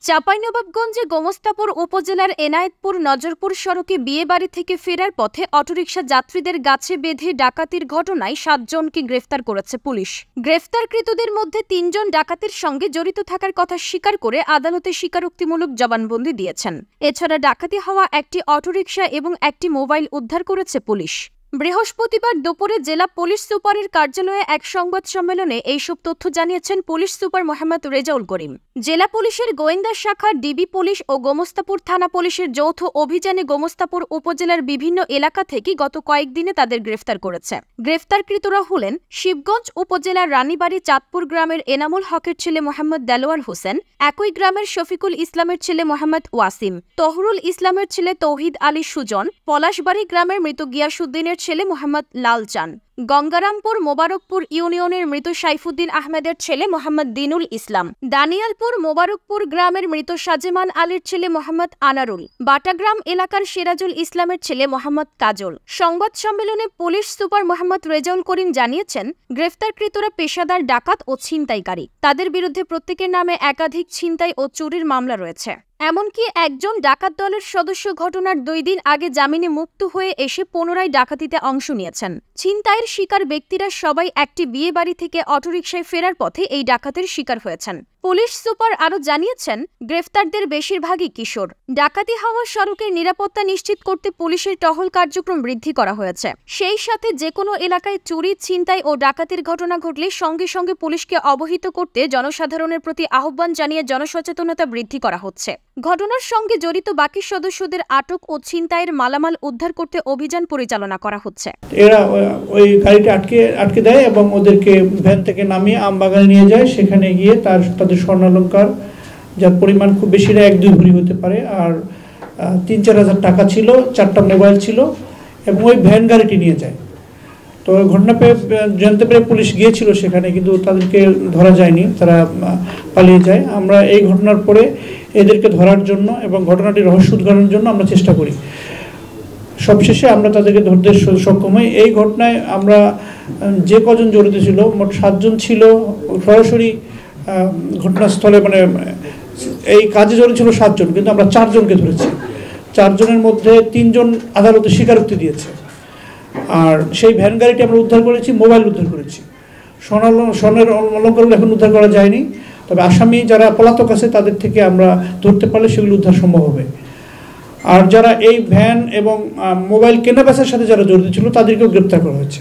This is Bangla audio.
চাঁপাইনবাবগঞ্জে গোমস্তাপুর উপজেলার এনায়েতপুর নজরপুর সড়কে বিয়েবাড়ি থেকে ফেরার পথে অটোরিকশা যাত্রীদের গাছে বেঁধে ডাকাতির ঘটনায় ৭ জনকে গ্রেফতার করেছে পুলিশ। গ্রেফতারকৃতদের মধ্যে ৩ জন ডাকাতির সঙ্গে জড়িত থাকার কথা স্বীকার করে আদালতে স্বীকারোক্তিমূলক জবানবন্দি দিয়েছেন। এছাড়া ডাকাতি হওয়া একটি অটোরিকশা এবং একটি মোবাইল উদ্ধার করেছে পুলিশ। বৃহস্পতিবার দুপুরে জেলা পুলিশ সুপারের কার্যালয়ে এক সংবাদ সম্মেলনে এইসব তথ্য জানিয়েছেন পুলিশ সুপার মোহাম্মদ রেজাউল করিম। জেলা পুলিশের গোয়েন্দা শাখা, ডিবি পুলিশ ও গোমস্তাপুর থানা পুলিশের যৌথ অভিযানে গোমস্তাপুর উপজেলার বিভিন্ন এলাকা থেকে গত কয়েকদিনে তাদের গ্রেফতার করেছে। গ্রেফতারকৃতরা হলেন শিবগঞ্জ উপজেলার রানীবাড়ি চাঁদপুর গ্রামের এনামুল হকের ছেলে মোহাম্মদ দেলোয়ার হোসেন, একই গ্রামের শফিকুল ইসলামের ছেলে মোহাম্মদ ওয়াসিম, তহরুল ইসলামের ছেলে তৌহিদ আলী সুজন, পলাশবাড়ি গ্রামের মৃত গিয়াসউদ্দিনের ছেলে মোহাম্মদ লালচান, গঙ্গারামপুর মোবারকপুর ইউনিয়নের মৃত সাইফুদ্দিন আহমেদের ছেলে মোহাম্মদ দিনুল ইসলাম, দানিয়ালপুর মোবারকপুর গ্রামের মৃত সাজেমান আলীর ছেলে মোহাম্মদ আনারুল, বাটাগ্রাম এলাকার সিরাজুল ইসলামের ছেলে মোহাম্মদ কাজল। সংবাদ সম্মেলনে পুলিশ সুপার মোহাম্মদ রেজাউল করিম জানিয়েছেন, গ্রেফতারকৃতরা পেশাদার ডাকাত ও ছিনতাইকারী। তাদের বিরুদ্ধে প্রত্যেকের নামে একাধিক ছিনতাই ও চুরির মামলা রয়েছে। এমনকি একজন ডাকাত দলের সদস্য ঘটনার 2 দিন আগে জামিনে মুক্ত হয়ে এসে পুনরায় ডাকাতিতে অংশ নিয়েছেন। ছিনতাইয়ের শিকার ব্যক্তিরা সবাই একটি বিয়ে বাড়ি থেকে অটোরিকশায় ফেরার পথে এই ডাকাতের শিকার হয়েছেন। পুলিশ সুপার আরও জানিয়েছেন, গ্রেফতারদের বেশিরভাগই কিশোর। ডাকাতি হওয়া সড়কের নিরাপত্তা নিশ্চিত করতে পুলিশের টহল কার্যক্রম বৃদ্ধি করা হয়েছে। সেই সাথে যে কোনো এলাকায় চুরি, ছিনতাই ও ডাকাতির ঘটনা ঘটলে সঙ্গে সঙ্গে পুলিশকে অবহিত করতে জনসাধারণের প্রতি আহ্বান জানিয়ে জনসচেতনতা বৃদ্ধি করা হচ্ছে। ঘটনার সঙ্গে জড়িত বাকি সদস্যদের আটক ও ছিনতাইয়ের মালামাল উদ্ধার করতে অভিযান পরিচালনা করা হচ্ছে। এরা ওই গাড়িটা আটকে দেয় এবং ওদেরকে ভ্যান থেকে নামিয়ে আমবাগানে নিয়ে যায়। সেখানে গিয়ে তাদের স্বর্ণালঙ্কার, যার পরিমাণ খুব বেশি না, 1-2 ভরি হতে পারে, আর 3-4 হাজার টাকা ছিল, 4টা মোবাইল ছিল এবং ওই ভ্যান গাড়িটি নিয়ে যায়। তো ঘটনা জানতে পেরে পুলিশ গিয়েছিল সেখানে, কিন্তু তাদেরকে ধরা যায়নি, তারা পালিয়ে যায়। আমরা এই ঘটনার পরে এদেরকে ধরার জন্য এবং ঘটনাটি রহস্য উদ্ঘাটনের জন্য আমরা চেষ্টা করি। সবশেষে আমরা তাদেরকে ধরতে সক্ষম হই। এই ঘটনায় আমরা যে কজন জড়িত ছিল, মোট 7 জন ছিল সরাসরি ঘটনাস্থলে, মানে এই কাজে জড়িত ছিল 7 জন, কিন্তু আমরা 4 জনকে ধরেছি। 4 জনের মধ্যে 3 জন আদালতে স্বীকারোক্তি দিয়েছে। আর সেই ভ্যান গাড়িটি আমরা উদ্ধার করেছি, মোবাইল উদ্ধার করেছি। স্বর্ণের অলঙ্কারগুলো এখন উদ্ধার করা যায়নি, তবে আসামি যারা পলাতক আছে তাদের থেকে আমরা ধরতে পারলে সেগুলো উদ্ধার সম্ভব হবে। আর যারা এই ভ্যান এবং মোবাইল কেনাবেচার সাথে যারা জড়িত ছিল তাদেরকেও গ্রেপ্তার করা হয়েছে।